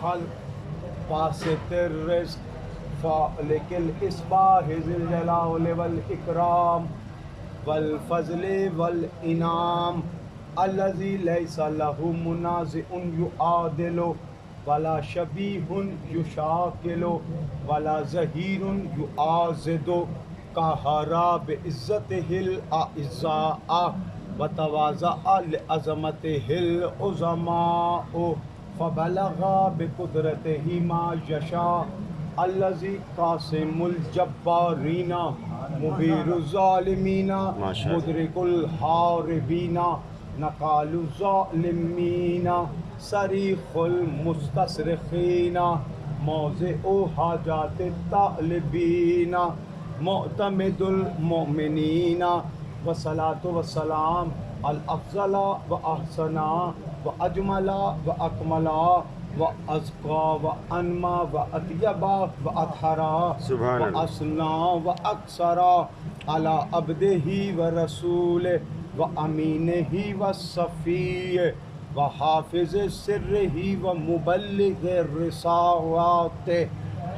الخلق باسط الرزق فالق الإصباح ذي الجلال والإكرام والفضل والإنعام الذي ليس له منازع يعادل ولا شبيه يشاكل ولا ظهير يعاضد قهر بعزته الأعزاء وتواضع لعظمته العظماء فبلغ بقدرته ما يشاء الذي قاسم الجبارين مبیر الظالمین مدرک الحاربین نقال الظالمین صریخ المستصرخین موضع حاجات الطالبین معتمد المؤمنین والصلاة والسلام الافضل و احسن و اجمل و اکمل و ازقا و انما و اطیبا و اطہرا و اسنا و اکثرا علی عبدہ و رسول و امینہ و صفی و حافظ سرہ و مبلغ الرسالات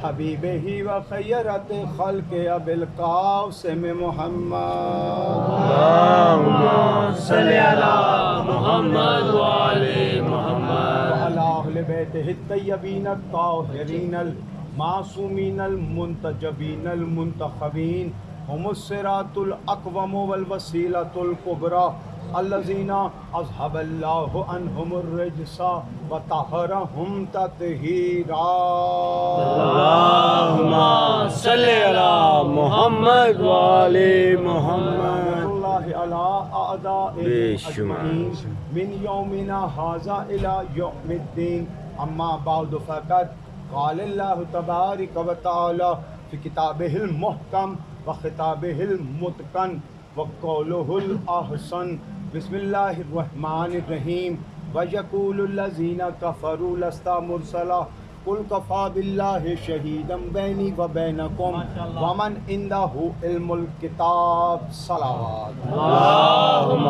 حبیبہ و خیرت خلق ابی القاسم محمد اللہم صلی علی محمد و آل محمد اہل بیتہ الطیبین الطاہرین المعصومین المنتجبین المنتخبین ہم الصراط الاقوم والوسیلۃ الکبریٰ الذین اذھب اللہ عنہم الرجس وطہرہم تطہیرا اللہم صلی علی محمد و آل محمد علی اعداء اجمعین من یومنا ھذا الی یوم الدین اما بعد فقد قال اللہ تبارک و تعالی فی کتابہ المحکم و خطابہ المتقن و قولہ الاحسن بسم اللہ الرحمن الرحیم ویقول الذین کفروا لست مرسلا قل کفی باللہ شہیدا بینی و بینکم ومن عندہ علم الکتاب صلوات اللہم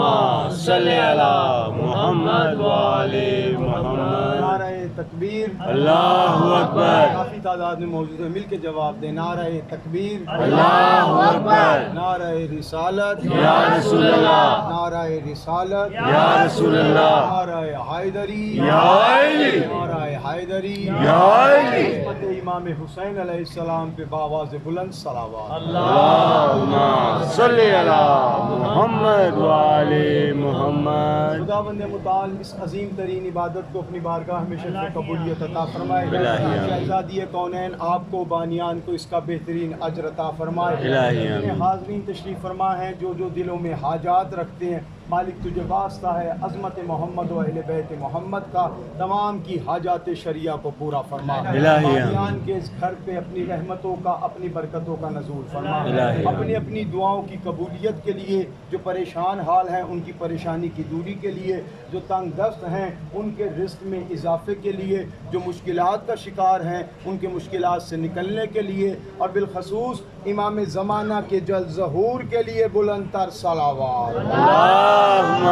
صلی علی محمد و آل محمد نعرہ تکبیر اللہ اکبر کافی تعداد میں موجود ہیں مل کے جواب دیں نعرہ تکبیر اللہ اکبر نعرہ رسالت یا رسول اللہ نعرہ رسالت یا رسول اللہ نعرہ حیدری یا علی نعرہ حیدری یا علی خدمت امام حسین علیہ السلام پہ باواز بلند صلوات اللہم صلی علی محمد و آل محمد خداوند متعال اس عظیم ترین عبادت کو اپنی بارگاہ میں شرف قبولیت عطا فرمائے شہزادی کونین آپ کو بانیان کو اس کا بہترین اجر عطا فرمائے الہی حاضرین تشریف فرما ہیں جو دلوں میں حاجات رکھتے ہیں مالک تجھے واسطہ ہے عظمت محمد و اہل بیت محمد کا تمام کی حاجات شریعہ کو پورا فرما بانیان کے اس گھر پہ اپنی رحمتوں کا اپنی برکتوں کا نزول فرما اپنی دعاؤں کی قبولیت کے لیے جو پریشان حال ہیں ان کی پریشانی کی دوری کے لیے جو تنگ دست ہیں ان کے رزق میں اضافے کے لیے جو مشکلات کا شکار ہیں ان کے مشکلات سے نکلنے کے لیے اور بالخصوص امام زمانہ کے جلد ظہور کے لیے بلند تر صلوات اللہم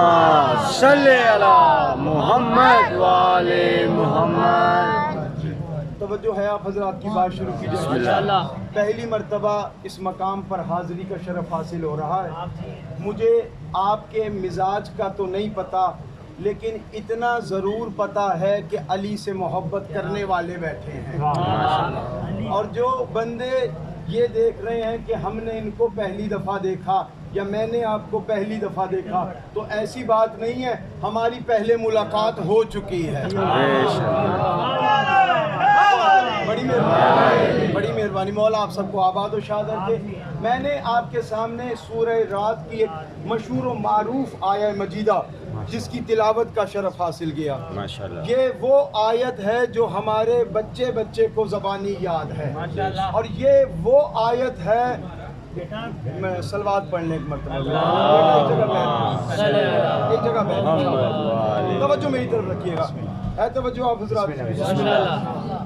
صلی علی محمد و آل محمد توجہ ہے آپ حضرات کی بات شروع کیجئے پہلی مرتبہ اس مقام پر حاضری کا شرف حاصل ہو رہا ہے مجھے آپ کے مزاج کا تو نہیں پتہ لیکن اتنا ضرور پتہ ہے کہ علی سے محبت کرنے والے بیٹھے ہیں اور جو بندے یہ دیکھ رہے ہیں کہ ہم نے ان کو پہلی دفعہ دیکھا یا میں نے آپ کو پہلی دفعہ دیکھا تو ایسی بات نہیں ہے ہماری پہلے ملاقات ہو چکی ہے بڑی مہربانی مولا آپ سب کو آباد و شاد رکھے میں نے آپ کے سامنے سورہ رات کی ایک مشہور و معروف آیہ مجیدہ جس کی تلاوت کا شرف حاصل کیا یہ وہ آیت ہے جو ہمارے بچے بچے کو زبانی یاد ہے اور یہ وہ آیت ہے میں سلوات پڑھنے ایک مرتبہ ایک جگہ توجہ میری طرف رکھیے گا اے توجہ آپ حضرات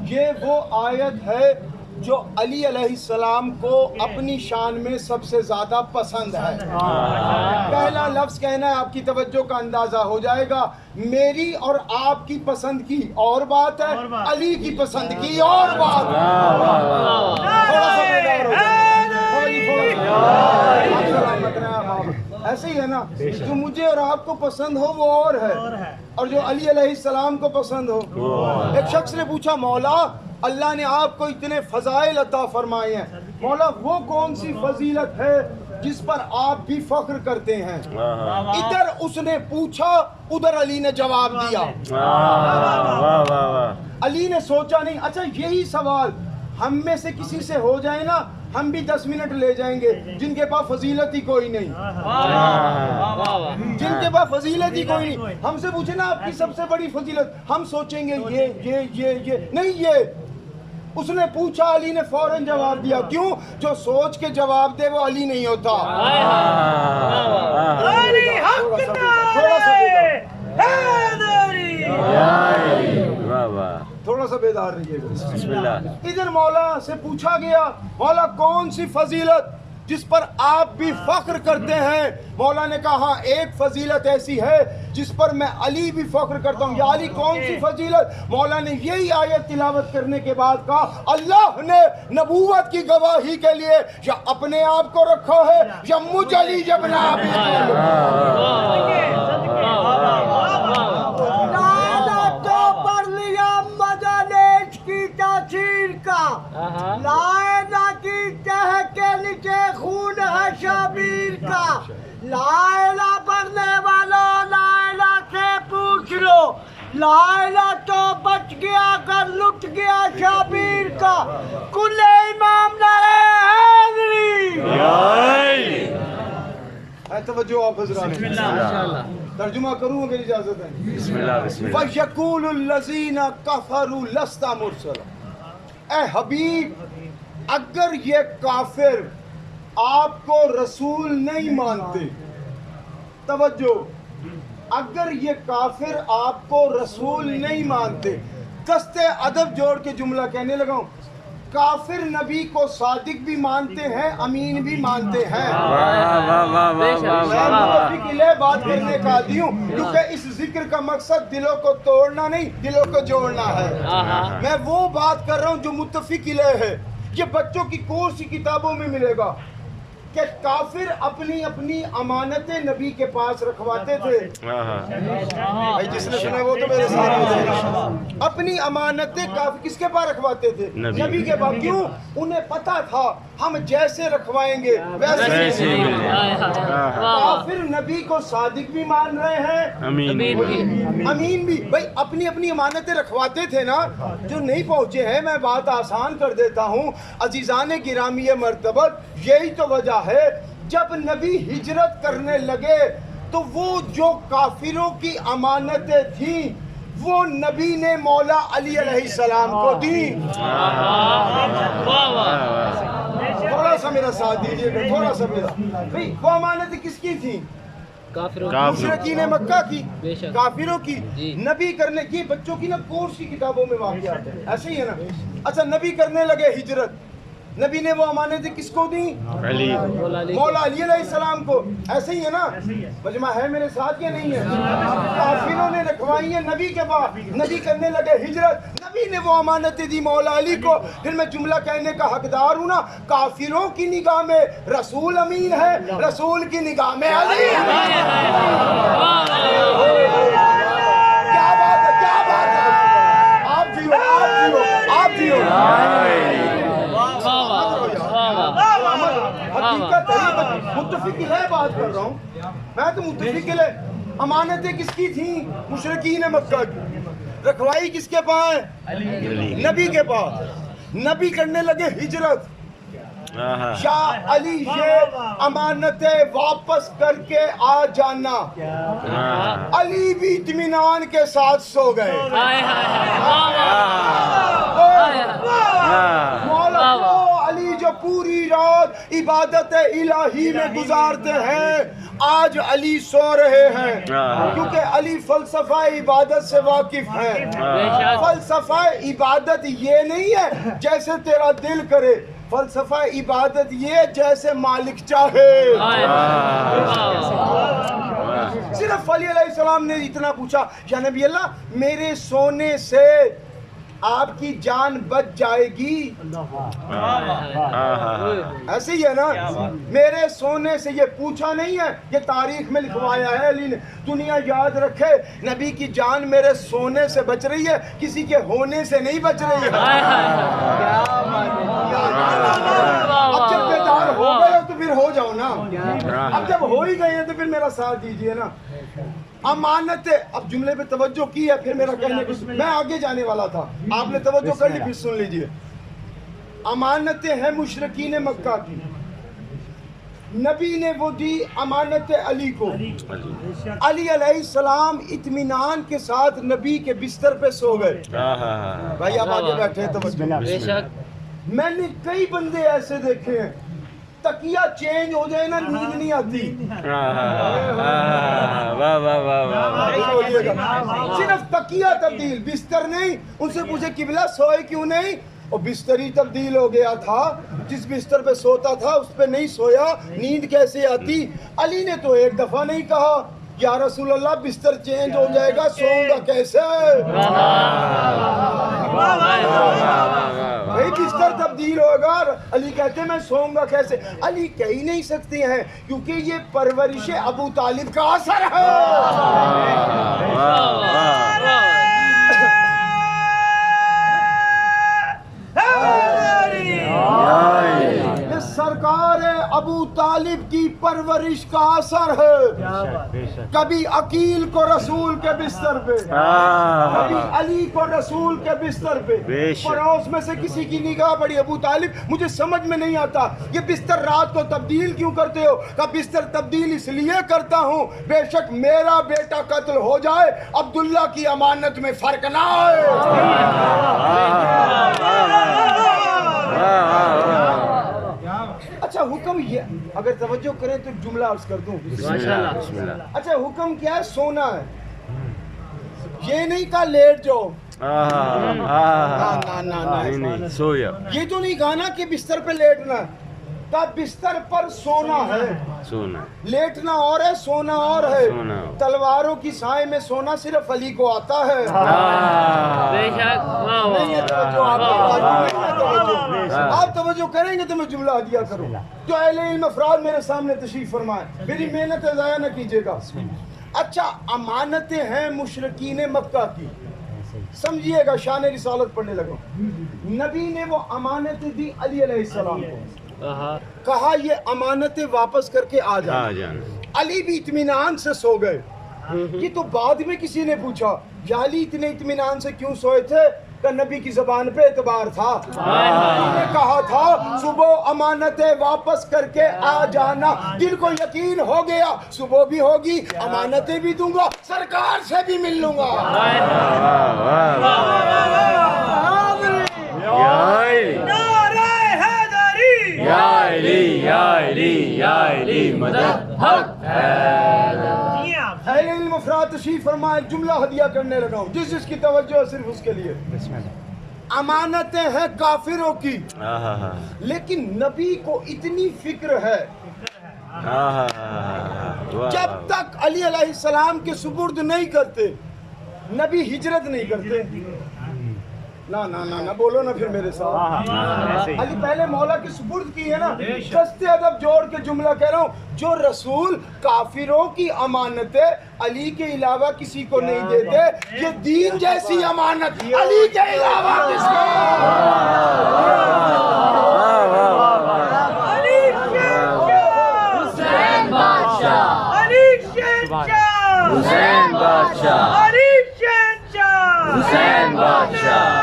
یہ وہ آیت ہے جو علی علیہ السلام کو اپنی شان میں سب سے زیادہ پسند ہے. پہلا لفظ کہنا ہے، آپ کی توجہ کا اندازہ ہو جائے گا. میری اور آپ کی پسند کی اور بات ہے، علی کی پسند کی اور بات ہے. تھوڑا سا بیدار ہو جائے. ایسے ہی ہے نا، جو مجھے اور آپ کو پسند ہو وہ اور ہے، اور جو علی علیہ السلام کو پسند ہو. ایک شخص نے پوچھا، مولا اللہ نے آپ کو اتنے فضائل عطا فرمائے ہیں، مولا وہ کون سی فضیلت ہے جس پر آپ بھی فخر کرتے ہیں؟ ادھر اس نے پوچھا، ادھر علی نے جواب دیا. علی نے سوچا نہیں، اچھا یہی سوال ہم میں سے کسی سے ہو جائے نا، ہم بھی 10 منٹ لے جائیں گے. جن کے پاس فضیلت ہی کوئی نہیں، جن کے پاس فضیلت ہی کوئی نہیں، ہم سے پوچھے نا آپ کی سب سے بڑی فضیلت، ہم سوچیں گے یہ نہیں. یہ اس نے پوچھا، علی نے فوراً جواب دیا. کیوں؟ جو سوچ کے جواب دے وہ علی نہیں ہوتا. تھوڑا سا بیدار رہیے گا. ادھر مولا سے پوچھا گیا، مولا کون سی فضیلت جس پر آپ بھی فخر کرتے ہیں؟ مولا نے کہا ہاں ایک فضیلت ایسی ہے جس پر میں علی بھی فخر کرتا ہوں. یا علی کون سی فضیلت؟ مولا نے یہی آیت تلاوت کرنے کے بعد کہا، اللہ نے نبوت کی گواہی کے لیے یا اپنے آپ کو رکھا ہے یا مجھ علی جب نام لائنا کی تہ کے نیچے خون ہے شبیر کا. لائنا پڑھنے والوں لائنا سے پوچھ لو، لائنا تو بچ گیا کر لٹ گیا شبیر کا. کل امام حیدری. توجہ آپ حضرات، ترجمہ کروں اگر اجازت ہے. فَيَقُولُ الَّذِينَ كَفَرُوا لَسْتَ مُرْسَلًا. اے حبیب، اگر یہ کافر آپ کو رسول نہیں مانتے، توجہ، اگر یہ کافر آپ کو رسول نہیں مانتے، دستے ادب جوڑ کے جملہ کہنے لگا ہوں. کافر نبی کو صادق بھی مانتے ہیں، امین بھی مانتے ہیں. میں متفق علیہ بات کرنے کا عادی ہوں، کیونکہ اس ذکر کا مقصد دلوں کو توڑنا نہیں، دلوں کو جوڑنا ہے. میں وہ بات کر رہا ہوں جو متفق علیہ ہے. یہ بچوں کی کورس کی کتابوں میں ملے گا کہ کافر اپنی اپنی امانتیں نبی کے پاس رکھواتے تھے. بھائی جس نے سنا وہ تو میرے ساتھ. اپنی امانتیں کافر کس کے پاس رکھواتے تھے؟ نبی کے پاس. کیوں؟ انہیں پتا تھا ہم جیسے رکھوائیں گے ویسے. کافر نبی کو صادق بھی مان رہے ہیں، امین بھی. بھائی اپنی اپنی امانتیں رکھواتے تھے نا. جو نہیں پہنچے ہیں میں بات آسان کر دیتا ہوں. عزیزان گرامی مرتبت، یہی تو وجہ ہے جب نبی ہجرت کرنے لگے تو وہ جو کافروں کی امانتیں تھیں وہ نبی نے مولا علی علیہ السلام کو دی. تھوڑا سا میرا ساتھ دیجیے گا، تھوڑا سا میرا. بھئی وہ امانتیں کس کی تھیں؟ مشرکین مکہ کی، کافروں کی. نبی کرنے کی بچوں کی نا کورس کی کتابوں میں واقعات ہے، ایسے ہی ہے نا. اچھا نبی کرنے لگے ہجرت، نبی نے وہ امانتیں کس کو دی؟ مولا علی علیہ السلام کو. ایسے ہی ہے نا. مجمع ہے میرے ساتھ یا نہیں ہے؟ کافروں نے رکھوائی ہیں نبی کے بعد. نبی کرنے لگے ہجرت، نبی نے وہ امانتیں دی مولا علی کو. پھر میں جملہ کہنے کا حقدار ہوں نا. کافروں کی نگاہ میں رسول امین ہے، رسول کی نگاہ میں علی. کیا بات ہے، کیا بات ہے. آپ جیو، آپ جیو، آپ جیو. حقیقت ہے، متفق علیہ بات کر رہا ہوں میں تو. متفق علیہ امانتیں کس کی تھیں؟ مشرکین مکہ کی. رکھوائی کس کے پاس؟ نبی کے پاس. نبی کرنے لگے ہجرت، یا علی یہ امانتیں واپس کر کے آ جانا. علی بھی اطمینان کے ساتھ سو گئے. مولا علی جو پوری رات عبادت الہی میں گزارتے ہیں، آج علی سو رہے ہیں کیونکہ علی فلسفہ عبادت سے واقف ہیں. فلسفہ عبادت یہ نہیں ہے جیسے تیرا دل کرے، فلسفہ عبادت یہ جیسے مالک چاہے. صرف علی علیہ السلام نے اتنا پوچھا، یا نبی اللہ میرے سونے سے آپ کی جان بچ جائے گی؟ ایسے ہی ہے نا، میرے سونے سے، یہ پوچھا نہیں ہے، یہ تاریخ میں لکھوایا ہے علی نے. دنیا یاد رکھے نبی کی جان میرے سونے سے بچ رہی ہے، کسی کے ہونے سے نہیں بچ رہی ہے. اب جب بیدار ہو گئے ہو تو پھر ہو جاؤ نا، اب جب ہو ہی گئے ہیں تو پھر میرا ساتھ دیجئے نا. امانت، اب جملے پہ توجہ کی ہے، پھر میرا کہنے کو میں آگے جانے والا تھا، آپ نے توجہ کر لی، پھر سن لیجئے. امانتیں ہیں مشرکین مکہ کی، نبی نے وہ دی امانت علی کو. علی علیہ السلام اطمینان کے ساتھ نبی کے بستر پہ سو گئے. بھائی آپ آگے بیٹھے توجہ. میں نے کئی بندے ایسے دیکھے ہیں تکیہ چینج ہو جائے نا نیند نہیں آتی. صرف تکیہ تبدیل، بستر نہیں. ان سے پوچھے قبلہ سوئے کیوں نہیں؟ اور بستر ہی تبدیل ہو گیا تھا، جس بستر پہ سوتا تھا اس پہ نہیں سویا، نیند کیسے آتی؟ علی نے تو ایک دفعہ نہیں کہا یا رسول اللہ بستر چینج ہو جائے گا، سوؤں گا کیسے؟ بھائی بستر تبدیل ہوگا، علی کہتے ہیں میں سوؤں گا کیسے؟ علی کہہ ہی نہیں سکتے ہیں کیونکہ یہ پرورش ابو طالب کا اثر ہے. یہ سرکار ابو طالب کی پرورش کا اثر ہے. کبھی عقیل کو رسول کے بستر پہ، کبھی علی کو رسول کے بستر پہ. پڑوس میں سے کسی کی نگاہ پڑی، ابو طالب مجھے سمجھ میں نہیں آتا یہ بستر رات کو تبدیل کیوں کرتے ہو؟ کہا بستر تبدیل اس لیے کرتا ہوں بے شک میرا بیٹا قتل ہو جائے، عبداللہ کی امانت میں فرق نہ آئے. اچھا حکم یہ، اگر توجہ کریں تو جملہ عرض کر دوں. اچھا حکم کیا ہے؟ سونا ہے. یہ نہیں کہا لیٹ جاؤ، یہ تو نہیں کہا نا کہ بستر پہ لیٹنا، کہا بستر پر سونا ہے. لیٹنا اور ہے، سونا اور ہے. تلواروں کی سائے میں سونا صرف علی کو آتا ہے. آپ توجہ کریں گے تو میں جملہ ہدیہ کروں. جو اہل علم افراد میرے سامنے تشریف فرمائیں، میری محنت ضائع نہ کیجیے گا. اچھا امانتیں ہیں مشرکین مکہ کی، سمجھیے گا، شان رسالت پڑھنے لگا. نبی نے وہ امانتیں دی علی علیہ السلام کو، کہا یہ امانتیں واپس کر کے آ جانا. علی بھی اطمینان سے سو گئے. یہ تو بعد میں کسی نے پوچھا یا علی اتنے اطمینان سے کیوں سوئے تھے؟ کہ نبی کی زبان پہ اعتبار تھا. انہوں نے کہا تھا صبح امانتیں واپس کر کے آ جانا. دل کو یقین ہو گیا صبح بھی ہوگی، امانتیں بھی دوں گا، سرکار سے بھی مل لوں گا. اہل علم افراد تشریف فرمائے، جملہ ہدیہ کرنے لگا ہوں، جس کی توجہ صرف اس کے لیے. امانتیں ہیں کافروں کی، لیکن نبی کو اتنی فکر ہے جب تک علی علیہ السلام کے سپرد نہیں کرتے نبی ہجرت نہیں کرتے. نہ بولو نا پھر میرے ساتھ. علی پہلے مولا کی سپرد کی ہے نا. دستے ادب جوڑ کے جملہ کہہ رہا ہوں، جو رسول کافروں کی امانتیں علی کے علاوہ کسی کو نہیں دیتے، یہ دین جیسی امانت علی کے علاوہ کس کو؟ حسین بادشاہ، حسین بادشاہ، حسین بادشاہ.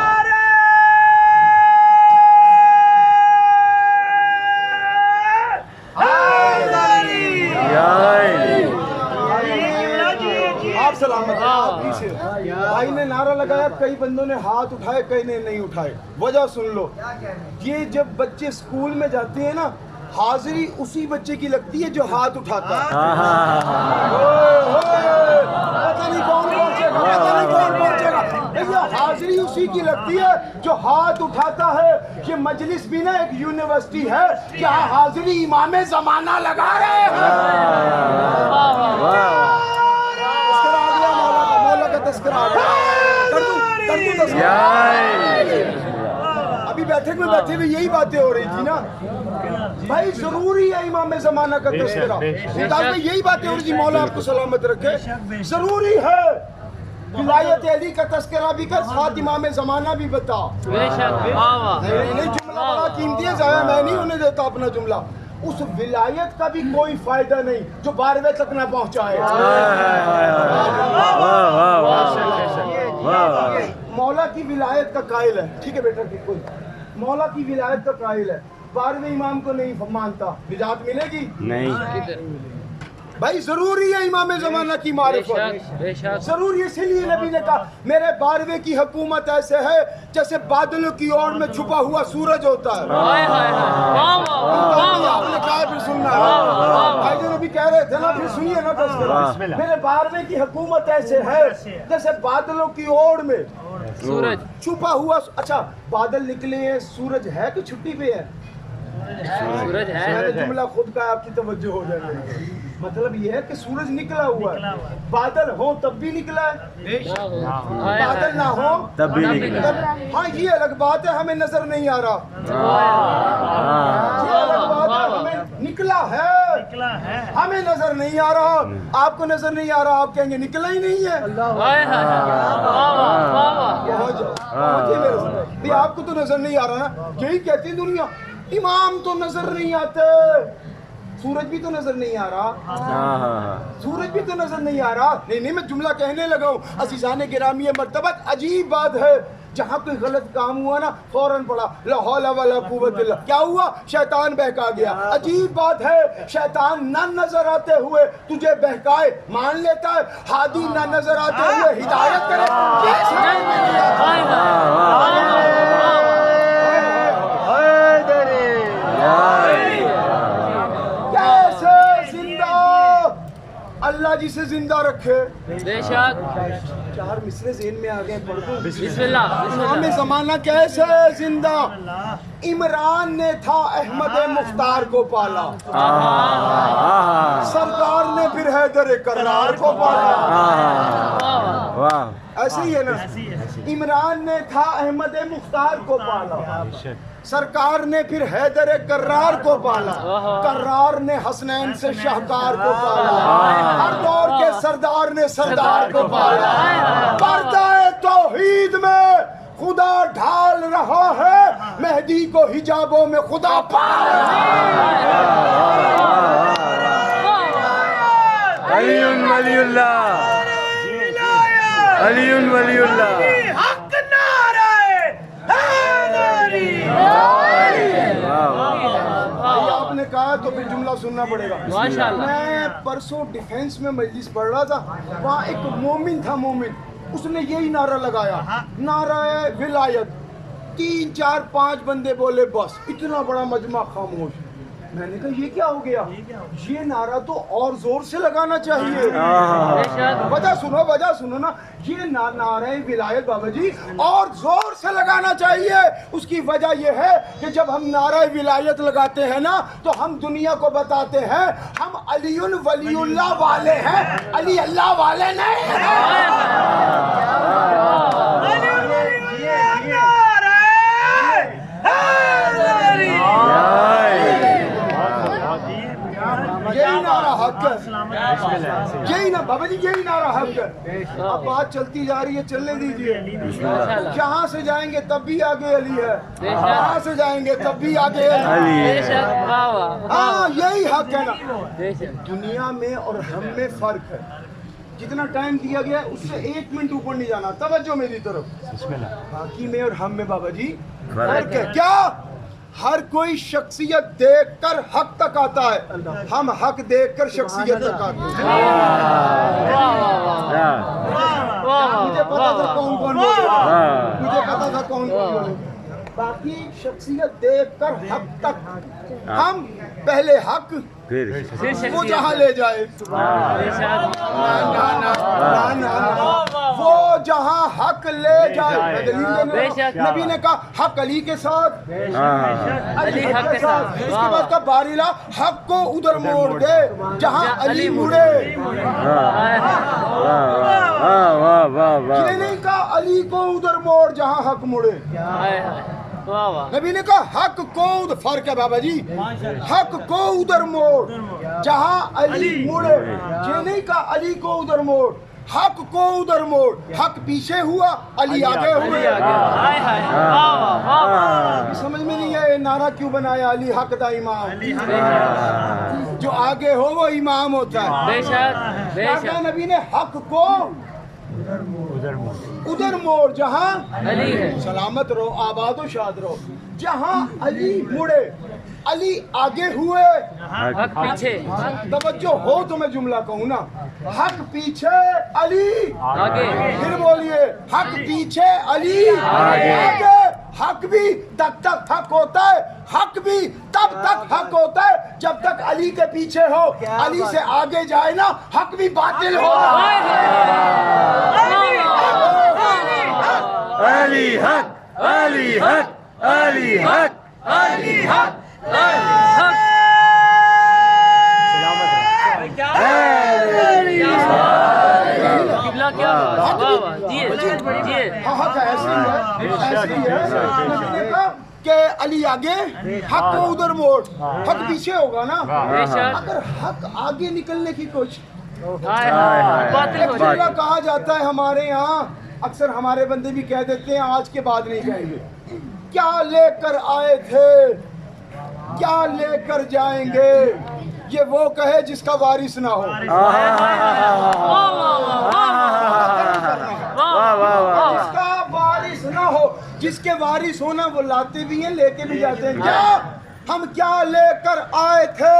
بھائی نے نعرہ لگایا، کئی بندوں نے ہاتھ اٹھائے، کئی نے نہیں اٹھائے. وجہ سن لو. یہ جب بچے اسکول میں جاتے ہیں نا، حاضری اسی بچے کی لگتی ہے جو ہاتھ اٹھاتا ہے. پتہ نہیں کون پہنچے گا, پتہ نہیں کون پہنچے گا. یہ حاضری اسی کی لگتی ہے جو ہاتھ اٹھاتا ہے. یہ مجلس بھی نا ایک یونیورسٹی ہے جہاں حاضری امام زمانہ لگا رہے ہیں. تذکرہ آ گیا مولا کا تذکرہ آ گیا. کر دوں تذکرہ. ابھی بیٹھے ہوئے یہی باتیں ہو رہی تھی نا بھائی. ضروری ہے امام زمانہ کا تذکرہ. یہی باتیں ہو رہی تھی. مولا آپ کو سلامت رکھے. ضروری ہے ولایت علی کا تذکرہ بھی کر, ساتھ امام زمانہ بھی بتا. نہیں جملہ بڑا قیمتی ہے, ضائع میں نہیں ہونے دیتا اپنا جملہ. اس ولایت کا بھی کوئی فائدہ نہیں جو 12ویں تک نہ پہنچائے. مولا کی ولایت کا قائل ہے, ٹھیک ہے بیٹا, کوئی مولا کی ولایت کا قائل ہے, 12ویں امام کو نہیں مانتا, نجات ملے گی نہیں. بھائی ضروری ہے امام زمانہ کی معرفت. ضروری اسی لیے نبی نے کہا میرے 12ویں کی حکومت ایسے ہے جیسے بادلوں کی اوڑ میں چھپا ہوا سورج ہوتا ہے. آپ نے کہا پھر سننا ہے, بھائی جو نبی کہہ رہے تھے نا, پھر سنیے نا تذکرہ. میرے 12ویں کی حکومت ایسے ہے جیسے بادلوں کی اوڑ میں سورج چھپا ہوا. اچھا بادل نکلے ہیں, سورج ہے کہ چھٹی پہ ہے؟ سورج ہے. میں نے جملہ خود کا, آپ کی توجہ ہو جائے گی. مطلب یہ ہے کہ سورج نکلا ہوا ہے. بادل ہو تب بھی نکلا ہے, بادل نہ ہو تب بھی نکلا. ہاں یہ الگ بات ہے, ہمیں نظر نہیں آ رہا. یہ الگ بات ہے, ہمیں نکلا ہے, ہمیں نظر نہیں آ رہا. آپ کو نظر نہیں آ رہا, آپ کہیں گے نکلا ہی نہیں ہے. آپ کو تو نظر نہیں آ رہا نا, یہی کہتی دنیا. امام تو نظر نہیں آتے, سورج بھی تو نظر نہیں آ رہا, سورج بھی تو نظر نہیں آ رہا. نہیں میں جملہ کہنے لگا ہوں. عزیزان گرامی مرتبت عجیب بات ہے, جہاں کوئی غلط کام ہوا نا فوراً پڑا لا حول ولا قوت الا. کیا ہوا؟ شیطان بہکا گیا. عجیب بات ہے, شیطان نہ نظر آتے ہوئے تجھے بہکائے مان لیتا ہے, ہادی نہ نظر آتے ہوئے ہدایت کرے. اللہ جسے زندہ رکھے. بے شک 4 مصرے ذہن میں آ گئے, پڑھ دوں. بسم اللہ. امام زمانہ کیسے زندہ؟ عمران نے تھا احمد مختار کو پالا, سرکار نے پھر حیدر کرار کو پالا. ایسے ہی ہے نا, عمران نے تھا احمد مختار کو پالا, سرکار نے پھر حیدر کرار کو پالا, کرار نے حسنین سے شاہکار کو پالا, ہر دور کے سردار نے سردار کو پالا. پردہ توحید میں خدا ڈھال رہا ہے, مہدی کو حجابوں میں خدا پال رہا ہے. علی ولی اللہ, علی ولی اللہ. آپ نے کہا تو پھر جملہ سننا پڑے گا. میں پرسوں ڈیفینس میں مجلس پڑھ رہا تھا, وہاں ایک مومن تھا, مومن, اس نے یہی نعرہ لگایا, نعرہ ولایت. 3 4 5 بندے بولے, بس اتنا بڑا مجمع خاموش. میں نے کہا یہ کیا ہو گیا؟ یہ نعرہ تو اور زور سے لگانا چاہیے. وجہ سنو نا, یہ نعرہ ولایت بابا جی اور زور سے لگانا چاہیے. اس کی وجہ یہ ہے کہ جب ہم نعرہ ولایت لگاتے ہیں نا تو ہم دنیا کو بتاتے ہیں ہم علی ولی اللہ والے ہیں, علی اللہ والے نہیں ہیں. یہی نعرہ حق ہے, یہی نا بابا جی, یہی نعرہ حق ہے. اب بات چلتی جا رہی ہے, چلنے دیجیے. جہاں سے جائیں گے تب بھی آگے علی ہے, جہاں سے جائیں گے تب بھی آگے علی ہے. ہاں یہی حق ہے نا. دنیا میں اور ہم میں فرق ہے. جتنا ٹائم دیا گیا ہے اس سے 1 منٹ اوپر نہیں جانا. توجہ میری طرف. باقی میں اور ہم میں بابا جی فرق ہے. کیا؟ ہر کوئی شخصیت دیکھ کر حق تک آتا ہے, ہم حق دیکھ کر شخصیت تک آتے ہیں. مجھے پتا تھا کون کون بولے, مجھے پتا تھا کون کون بولے. باقی شخصیت دیکھ کر حق تک ہم پہلے حق پھر وہ جہاں لے جائے وہ جہاں حق لے جائے. نبی نے کہا حق علی کے ساتھ, علی حق کے ساتھ. اس کے بعد کہا باریلا حق کو ادھر موڑ دے جہاں علی مڑے. یہ نہیں کہا علی کو ادھر موڑ جہاں حق مڑے. نبی نے کہا حق کو ادھر, فرق ہے بابا جی, حق کو ادھر موڑ جہاں علی مڑے. یہ نہیں کہا علی کو ادھر موڑ, حق کو ادھر موڑ. حق پیچھے ہوا, علی آگے ہوئے. سمجھ میں نہیں ہے نعرہ کیوں بنایا علی حق دا امام. جو آگے ہو وہ امام ہوتا ہے. نبی نے حق کو ادھر موڑ جہاں علی ہے. سلامت رہو, آباد و شاد رہو. جہاں علی مڑے, علی آگے ہوئے حق پیچھے. توجہ ہو تو میں جملہ کہوں نا, حق پیچھے علی آگے. پھر بولیے حق پیچھے علی آگے. حق بھی تب تک حق ہوتا ہے, حق بھی تب تک حق ہوتا ہے جب تک علی کے پیچھے ہو. علی سے آگے جائے نا حق بھی باطل ہو. علی حق, علی حق, علی حق, علی حق, کہ علی آگے حق کو ادھر موڑ, حق پیچھے ہوگا نا. اگر حق آگے نکلنے کی کوشش, کہا جاتا ہے ہمارے یہاں اکثر ہمارے بندے بھی کہہ دیتے ہیں, آج کے بعد نہیں کہیں گے, کیا لے کر آئے تھے کیا لے کر جائیں گے, یہ وہ کہے جس کا وارث نہ ہو. جس کا وارث نہ ہو, جس کے وارث ہونا وہ لاتے بھی ہیں لے کے بھی جاتے ہیں. کیا ہم کیا لے کر آئے تھے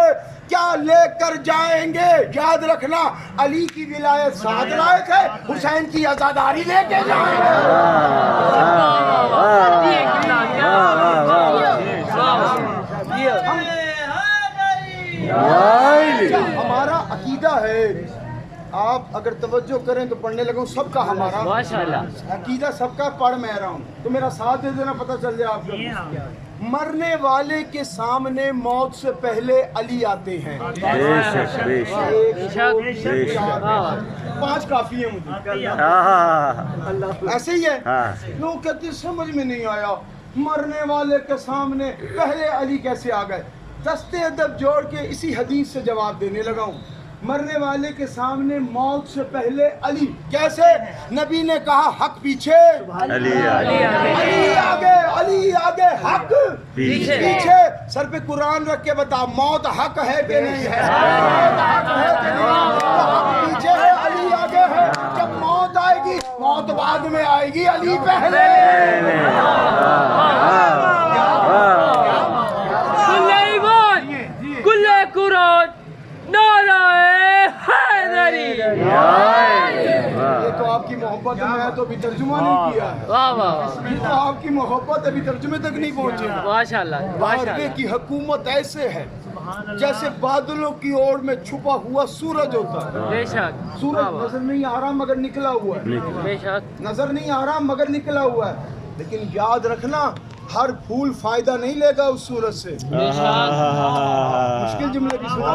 کیا لے کر جائیں گے. یاد رکھنا علی کی ولایت ساتھ لائے تھے, حسین کی عزاداری لے کے جائیں گے. ہمارا عقیدہ ہے, آپ اگر توجہ کریں تو پڑھنے لگوں سب کا ہمارا عقیدہ سب کا پڑھ میں رہا ہوں تو میرا ساتھ دے دینا پتہ چل جائے آپ کو. مرنے والے کے سامنے موت سے پہلے علی آتے ہیں. 5 کافی ہیں مجھے, ایسے ہی ہے. لوگ کہتے سمجھ میں نہیں آیا, مرنے والے کے سامنے پہلے علی کیسے آ گئے. دستے ادب جوڑ کے اسی حدیث سے جواب دینے لگا ہوں. مرنے والے کے سامنے موت سے پہلے علی کیسے. نبی نے کہا حق پیچھے علی آگے, علی آگے حق پیچھے. سر پہ قرآن رکھ کے بتا موت حق ہے کہ نہیں ہے. حق پیچھے ہے علی آگے ہے. جب موت آئے گی موت بعد میں آئے گی, علی پہلے. یہ تو آپ کی محبت ہے, میں تو ابھی ترجمہ نہیں کیا ہے. یہ تو آپ کی محبت ابھی ترجمے تک نہیں پہنچے. ماشاءاللہ کی حکومت ایسے ہے جیسے بادلوں کی اوڑ میں چھپا ہوا سورج ہوتا ہے. سورج نظر نہیں آ رہا مگر نکلا ہوا ہے, نظر نہیں آ رہا مگر نکلا ہوا ہے. لیکن یاد رکھنا ہر پھول فائدہ نہیں لے گا اس سورج سے. مشکل جملے کی سنا,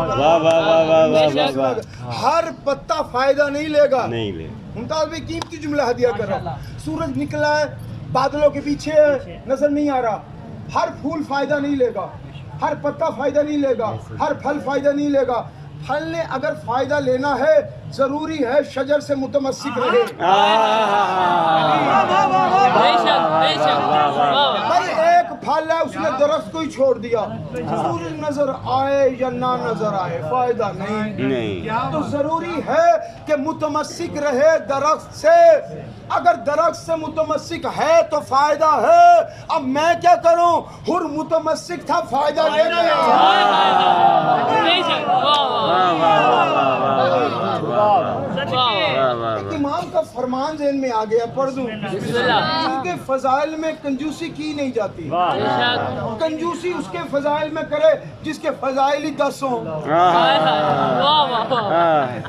ہر پتا فائدہ نہیں لے گا. ممتاز بھائی قیمتی جملہ ہدیہ کر رہا ہوں. سورج نکلا ہے بادلوں کے پیچھے ہے, نظر نہیں آ رہا. ہر پھول فائدہ نہیں لے گا, ہر پتا فائدہ نہیں لے گا, ہر پھل فائدہ نہیں لے گا. پھل نے اگر فائدہ لینا ہے ضروری ہے شجر سے متمسک رہے. بھائی ایک پھل ہے اس نے درخت کو ہی چھوڑ دیا, سورج نظر آئے یا نہ نظر آئے فائدہ نہیں. تو ضروری ہے کہ متمسک رہے درخت سے. اگر درخت سے متمسک ہے تو فائدہ ہے. اب میں کیا کروں, ہر متمسک تھا فائدہ لینے. امام کا فرمان ذہن میں آ گیا، پڑھ دوں؟ ان کے فضائل میں کنجوسی کی نہیں جاتی، کنجوسی اس کے فضائل میں کرے جس کے فضائل ہی 10 ہوں۔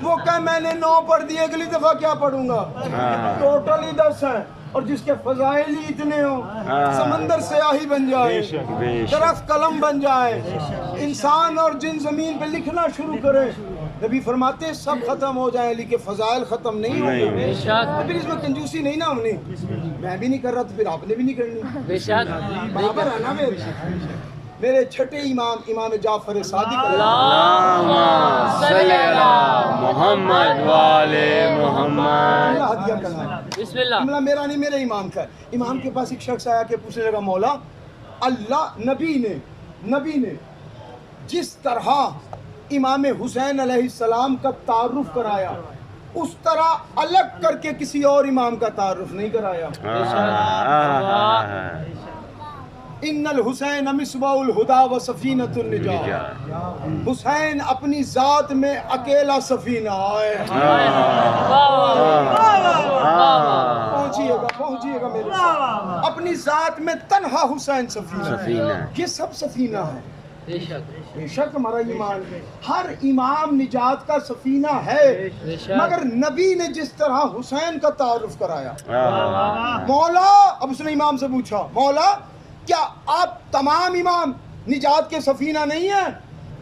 وہ کہ میں نے 9 پڑھ دیے، اگلی دفعہ کیا پڑھوں گا؟ ٹوٹل ہی 10 ہیں، اور جس کے فضائل ہی اتنے ہوں، سمندر سیاہی بن جائے، درخت قلم بن جائے، انسان اور جن زمین پہ لکھنا شروع کرے، نبی فرماتے ہیں سب ختم ہو جائیں لیکن فضائل ختم نہیں ہوں گے۔ پھر اس میں کنجوسی نہیں نا ہونی، میں بھی نہیں کر رہا تو پھر آپ نے بھی نہیں کرنی، برابر ہے نا میرے چھٹے امام امام جعفر صادق محمد والے محمد۔ ہدیہ کرنا بسم اللہ، میرا نہیں میرے امام کا۔ امام کے پاس ایک شخص آیا کہ پوچھنے لگا مولا اللہ نبی نے جس طرح امام حسین علیہ السلام کا تعارف کرایا اس طرح الگ کر کے کسی اور امام کا تعارف نہیں کرایا۔ ان الحسین مصباح الہدی و سفینۃ النجاۃ، حسین اپنی ذات میں اکیلا سفینہ ہے۔ پہنچیے گا میرے ساتھ، اپنی ذات میں تنہا حسین سفینہ، یہ سب سفینہ ہے۔ بے شک ہمارا ایمان ہر امام نجات کا سفینہ ہے، مگر نبی نے جس طرح حسین کا تعارف کرایا، مولا اب اس نے امام سے پوچھا مولا کیا آپ تمام امام نجات کے سفینہ نہیں ہیں؟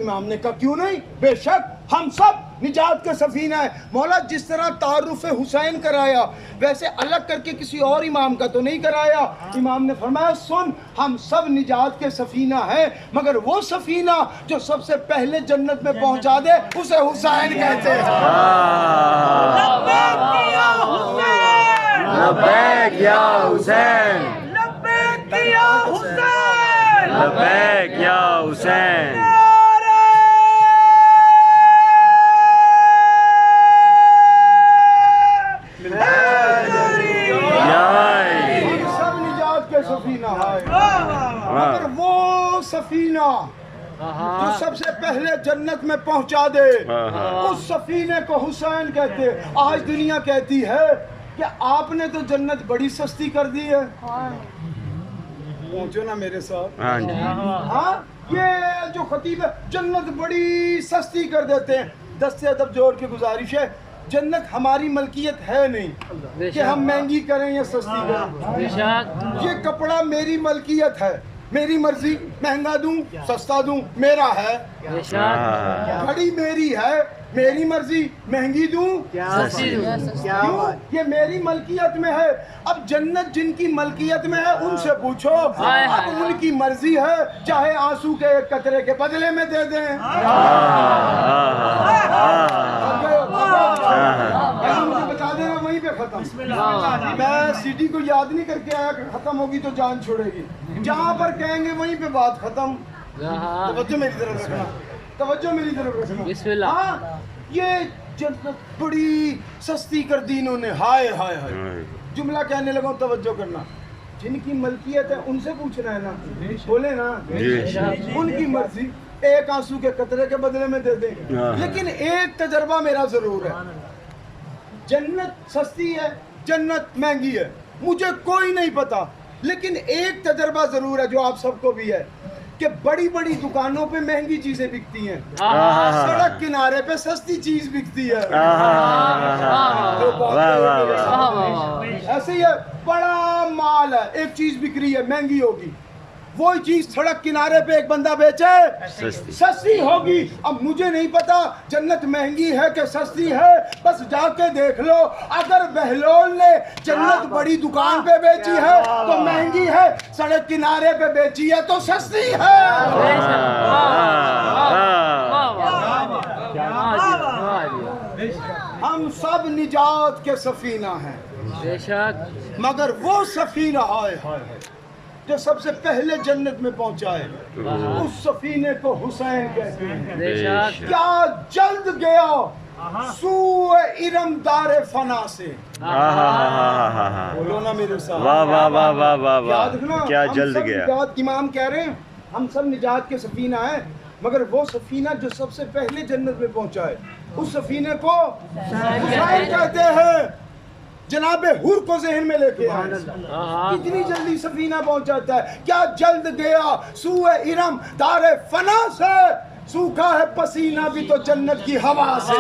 امام نے کہا کیوں نہیں، بے شک ہم سب نجات کے سفینہ ہیں۔ مولا جس طرح تعارف حسین کرایا ویسے الگ کر کے کسی اور امام کا تو نہیں کرایا۔ امام نے فرمایا سن، ہم سب نجات کے سفینہ ہیں، مگر وہ سفینہ جو سب سے پہلے جنت میں پہنچا دے اسے حسین کہتے ہیں۔ لبیک یا حسین، لبیک یا حسین، لبیک یا حسین۔ مگر وہ سفینہ جو سب سے پہلے جنت میں پہنچا دے اس سفینے کو حسین کہتے۔ آج دنیا کہتی ہے کہ آپ نے تو جنت بڑی سستی کر دی ہے، پہنچو نا میرے ساتھ۔ ہاں یہ جو خطیب ہے جنت بڑی سستی کر دیتے ہیں۔ دست ادب جوڑ کے گزارش ہے، جنت ہماری ملکیت ہے نہیں کہ ہم مہنگی کریں یا سستی کریں۔ یہ کپڑا میری ملکیت ہے، میری مرضی مہنگا دوں سستا دوں میرا ہے۔ گھڑی میری ہے، میری مرضی مہنگی دوں سستی دوں، یہ میری ملکیت میں ہے۔ اب جنت جن کی ملکیت میں ہے ان سے پوچھو، اب ان کی مرضی ہے چاہے آنسو کے ایک قطرے کے بدلے میں دے دیں۔ مجھے بتا دینا وہیں پہ ختم، میں سی ڈی کو یاد نہیں کر کے آیا کہ ختم ہوگی تو جان چھوڑے گی، جہاں پر کہیں گے وہیں پہ بات ختم۔ توجہ میری طرف رکھنا، توجہ میری طرف رکھنا۔ ہاں یہ جنت بڑی سستی کر دی انہوں نے، ہائے ہائے ہائے۔ جملہ کہنے لگا توجہ کرنا، جن کی ملکیت ہے ان سے پوچھنا ہے نا، بولے نا ان کی مرضی ایک آنسو کے قطرے کے بدلے میں دے دیں۔ لیکن ایک تجربہ میرا ضرور ہے، جنت سستی ہے جنت مہنگی ہے مجھے کوئی نہیں پتا، لیکن ایک تجربہ ضرور ہے جو آپ سب کو بھی ہے کہ بڑی بڑی دکانوں پہ مہنگی چیزیں بکتی ہیں، سڑک کنارے پہ سستی چیز بکتی ہے۔ ایسے ہی ہے، بڑا مال ہے ایک چیز بک رہی ہے مہنگی ہوگی، وہی چیز سڑک کنارے پہ ایک بندہ بیچے سستی ہوگی۔ اب مجھے نہیں پتا جنت مہنگی ہے کہ سستی ہے، بس جا کے دیکھ لو، اگر بہلول نے جنت بڑی دکان پہ بیچی ہے تو مہنگی ہے، سڑک کنارے پہ بیچی ہے تو سستی ہے۔ ہم سب نجات کے سفینہ ہیں، مگر وہ سفینہ ہائے ہائے جو سب سے پہلے جنت میں پہنچائے اس سفینے کو حسین کہتے ہیں۔ کیا جلد گیا سوء ارم دار فنا سے، بولو نا میرے ساتھ، واہ واہ واہ واہ واہ یاد رکھنا، کیا جلد گیا۔ امام کہہ رہے ہیں ہم سب نجات کے سفینہ ہیں، مگر وہ سفینہ جو سب سے پہلے جنت میں پہنچائے اس سفینے کو حسین کہتے ہیں۔ جناب حور کو ذہن میں لے کے آئے کتنی جلدی سفینہ پہنچاتا ہے کیا جلد گیا سوئے ارم دار فنا سے سوکھا ہے پسینہ بھی تو جنت کی ہوا سے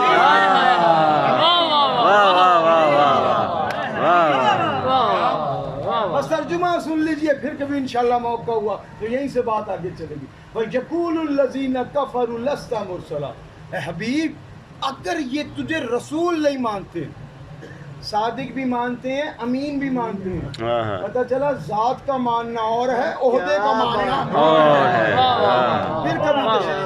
بس ترجمہ سن لیجئے پھر کبھی انشاءاللہ موقع ہوا تو یہیں سے بات آگے چلے گی وَيَقُولُ الَّذِينَ كَفَرُوا لَسْتَ مُرْسَلًا اے حبیب اگر یہ تجھے رسول نہیں مانتے صادق بھی مانتے ہیں امین بھی مانتے ہیں پتہ چلا ذات کا ماننا اور ہے عہدے کا ماننا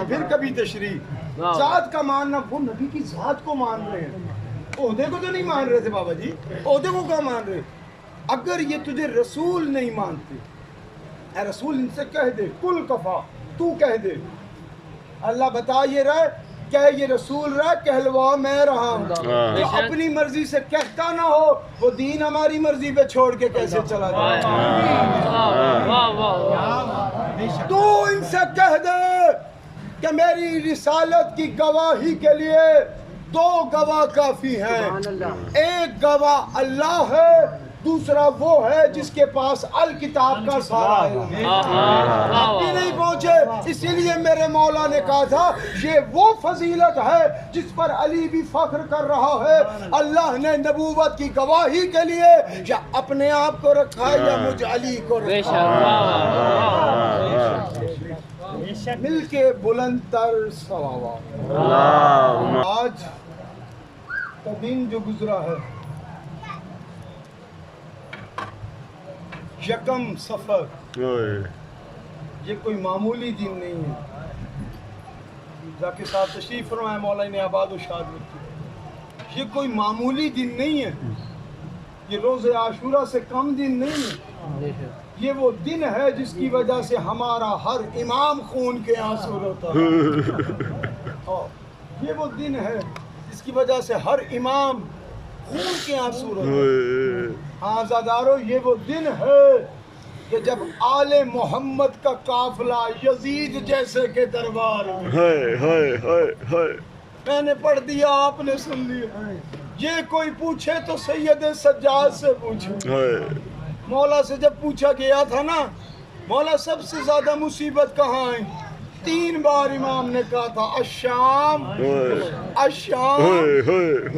پھر کبھی تشریح ذات کا ماننا وہ نبی کی ذات کو مان رہے ہیں عہدے کو تو نہیں مان رہے تھے بابا جی عہدے کو کیا مان رہے اگر یہ تجھے رسول نہیں مانتے اے رسول ان سے کہہ دے کل کفا تو کہہ دے اللہ بتا یہ رہے کہ یہ رسول رہا کہلوا میں رہا ہوں جو اپنی مرضی سے کہتا نہ ہو وہ دین ہماری مرضی پہ چھوڑ کے کیسے چلا جائے تو ان سے کہہ دے کہ میری رسالت کی گواہی کے لیے دو گواہ کافی ہیں ایک گواہ اللہ ہے دوسرا وہ ہے جس کے پاس الکتاب کا سارا ہے آپ بھی نہیں پہنچے اسی لیے میرے مولا نے کہا تھا یہ وہ فضیلت ہے جس پر علی بھی فخر کر رہا ہے اللہ نے نبوت کی گواہی کے لیے یا اپنے آپ کو رکھا ہے یا مجھ علی کو رکھا مل کے بلند تر صلوات آج کا دن جو گزرا ہے یکم سفر یہ کوئی معمولی دن نہیں ہے ذاکر صاحب تشریف فرمائے مولا نے آباد و شاد رکھی یہ کوئی معمولی دن نہیں ہے یہ روز عاشورہ سے کم دن نہیں ہے یہ وہ دن ہے جس کی وجہ سے ہمارا ہر امام خون کے آنسو روتا ہے یہ وہ دن ہے جس کی وجہ سے ہر امام خون کے آنسو روتا ہے ہاں زادارو یہ وہ دن ہے کہ جب آل محمد کا قافلہ یزید جیسے کے دربار میں نے پڑھ دیا آپ نے سن لیا یہ کوئی پوچھے تو سید سجاد سے پوچھے مولا سے جب پوچھا گیا تھا نا مولا سب سے زیادہ مصیبت کہاں ہے 3 بار امام نے کہا تھا الشام الشام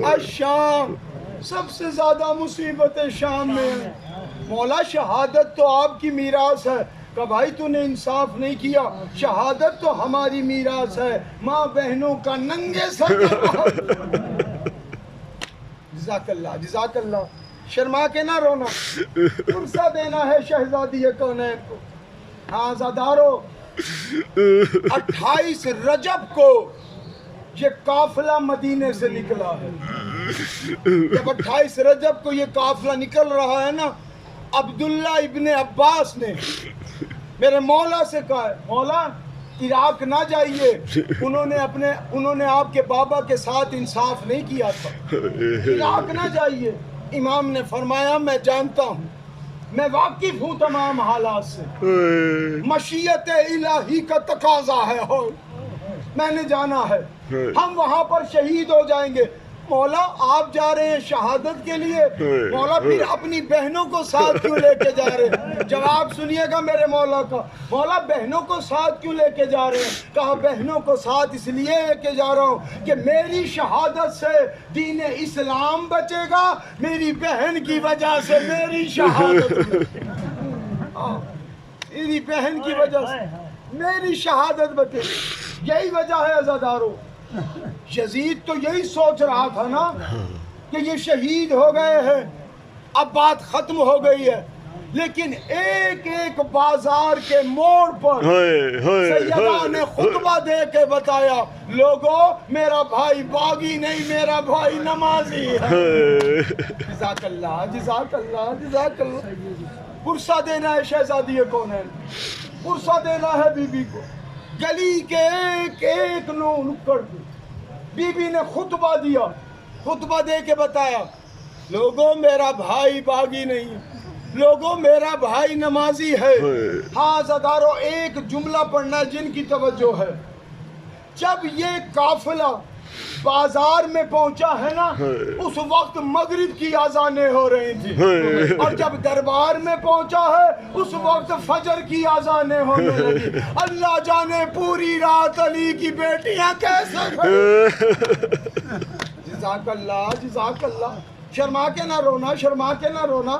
الشام سب سے زیادہ مصیبتیں شام میں ہیں مولا شہادت تو آپ کی میراث ہے کہ بھائی تو نے انصاف نہیں کیا شہادت تو ہماری میراث ہے ماں بہنوں کا ننگے سر جزاک اللہ شرما کے نہ رونا فرصہ دینا ہے شہزادی کونین کو ہاں زادارو 28 رجب کو یہ قافلہ مدینے سے نکلا ہے جب 28 رجب کو یہ قافلہ نکل رہا ہے نا عبداللہ ابن عباس نے میرے مولا سے کہا ہے مولا عراق نہ جائیے انہوں نے آپ کے بابا کے ساتھ انصاف نہیں کیا تھا عراق نہ جائیے امام نے فرمایا میں جانتا ہوں میں واقف ہوں تمام حالات سے مشیت الہی کا تقاضا ہے میں نے جانا ہے ہم وہاں پر شہید ہو جائیں گے مولا آپ جا رہے ہیں شہادت کے لیے مولا پھر اپنی بہنوں کو ساتھ کیوں لے کے جا رہے ہیں جواب سنیے گا میرے مولا کا مولا بہنوں کو ساتھ کیوں لے کے جا رہے ہیں کہا بہنوں کو ساتھ اس لیے لے کے جا رہا ہوں کہ میری شہادت سے دین اسلام بچے گا میری بہن کی وجہ سے میری شہادت میری بہن کی وجہ سے میری شہادت بچے گی یہی وجہ ہے عزادارو یزید تو یہی سوچ رہا تھا نا کہ یہ شہید ہو گئے ہیں اب بات ختم ہو گئی ہے لیکن ایک ایک بازار کے موڑ پر سیدہ نے خطبہ دے کے بتایا لوگوں میرا بھائی باغی نہیں میرا بھائی نمازی ہے جزاک اللہ پرسہ دینا ہے شہزادی کونین پرسہ دینا ہے بی بی کو گلی کے ایک ایک نکڑ پہ بی بی نے خطبہ دیا خطبہ دے کے بتایا لوگوں میرا بھائی باغی نہیں لوگوں میرا بھائی نمازی ہے ہاں زدارو ایک جملہ پڑھنا جن کی توجہ ہے جب یہ قافلہ بازار میں پہنچا ہے نا اس وقت مغرب کی اذانیں ہو رہی تھی، اور جب دربار میں پہنچا ہے اس وقت فجر کی اذانیں ہونے لگی۔ اللہ جانے پوری رات علی کی بیٹیاں کیسے کھڑی۔ جزاک اللہ، جزاک اللہ۔ شرما کے نہ رونا، شرما کے نہ رونا۔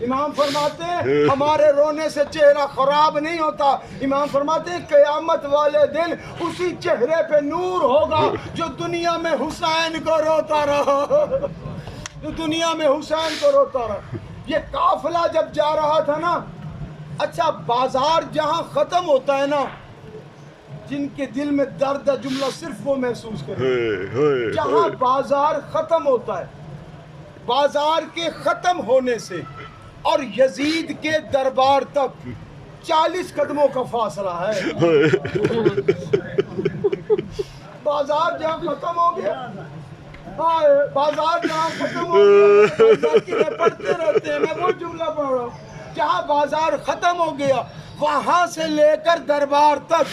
امام فرماتے ہیں ہمارے رونے سے چہرہ خراب نہیں ہوتا، امام فرماتے ہیں قیامت والے دن اسی چہرے پہ نور ہوگا جو دنیا میں حسین کو روتا رہا، جو دنیا میں حسین کو روتا رہا۔ یہ قافلہ جب جا رہا تھا نا، اچھا بازار جہاں ختم ہوتا ہے نا، جن کے دل میں درد ہے جملہ صرف وہ محسوس کریں، جہاں بازار ختم ہوتا ہے، بازار کے ختم ہونے سے اور یزید کے دربار تک 40 قدموں کا فاصلہ ہے۔ بازار جہاں ختم ہو گیا، بازار جہاں ختم ہو گیا، پڑھتے رہتے ہیں، میں وہ جملہ پڑھ رہا ہوں، جہاں بازار ختم ہو گیا وہاں سے لے کر دربار تک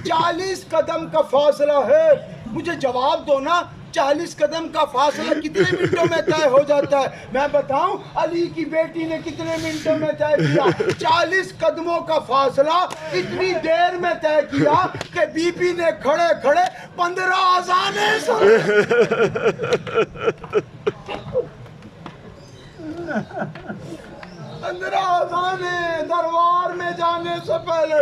40 قدم کا فاصلہ ہے۔ مجھے جواب دو نا، 40 قدم کا فاصلہ کتنے منٹوں میں طے ہو جاتا ہے؟ میں بتاؤں علی کی بیٹی نے کتنے منٹوں میں طے کیا؟ 40 قدموں کا فاصلہ اتنی دیر میں طے کیا کہ بی بی نے کھڑے کھڑے 15 اذانیں سنی۔ 15 اذانیں دربار میں جانے سے پہلے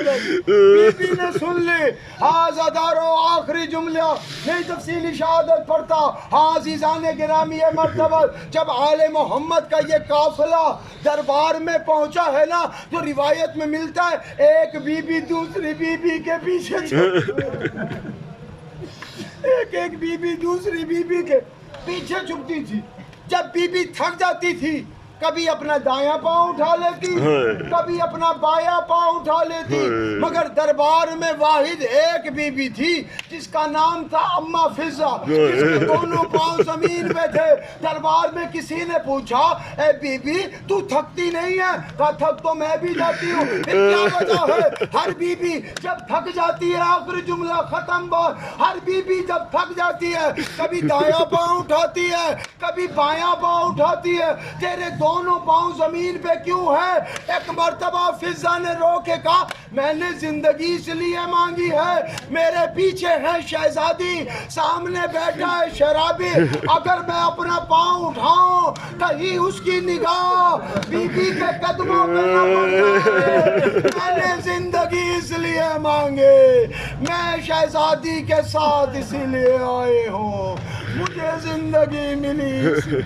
بی بی نے سن لی۔ ہاں دارو آخری جملہ نہیں تفصیلی شہادت پڑھتا۔ ہاں عزیزان گرامی مرتبہ جب آل محمد کا یہ قافلہ دربار میں پہنچا ہے نا، تو روایت میں ملتا ہے ایک بی بی دوسری بی بی کے پیچھے ایک بی بی دوسری بی بی کے پیچھے چھپتی تھی۔ جب بی بی تھک جاتی تھی کبھی اپنا دایاں پاؤں اٹھا لیتی، کبھی اپنا بایاں پاؤں اٹھا لیتی، مگر دربار میں واحد ایک بی بی تھی جس کا نام تھا اماں فضہ، جس کے دونوں پاؤں زمین پہ تھے۔ دربار میں کسی نے پوچھا اے بی بی تو تھکتی نہیں ہے؟ کہا تھک تو میں بھی جاتی ہوں۔ پھر کیا وجہ ہے؟ ہر بی بی جب تھک جاتی ہے، آخری جملہ ختم بات، ہر بی بی جب تھک جاتی ہے کبھی دایاں پاؤں اٹھاتی ہے، کبھی بایاں پاؤں اٹھاتی ہے۔ تیرے دونوں پاؤں زمین پہ کیوں ہے؟ ایک مرتبہ فضہ نے رو کے کہا میں نے زندگی اس لیے مانگی ہے، میرے پیچھے ہے شہزادی، سامنے بیٹھا ہے شرابی، اگر میں اپنا پاؤں اٹھاؤں کہیں اس کی نگاہ بی بی کے قدموں پہ نہ پڑ جائے۔ میں نے زندگی اس لیے مانگے، میں شہزادی کے ساتھ اسی لیے آئے ہوں، مجھے زندگی ملی۔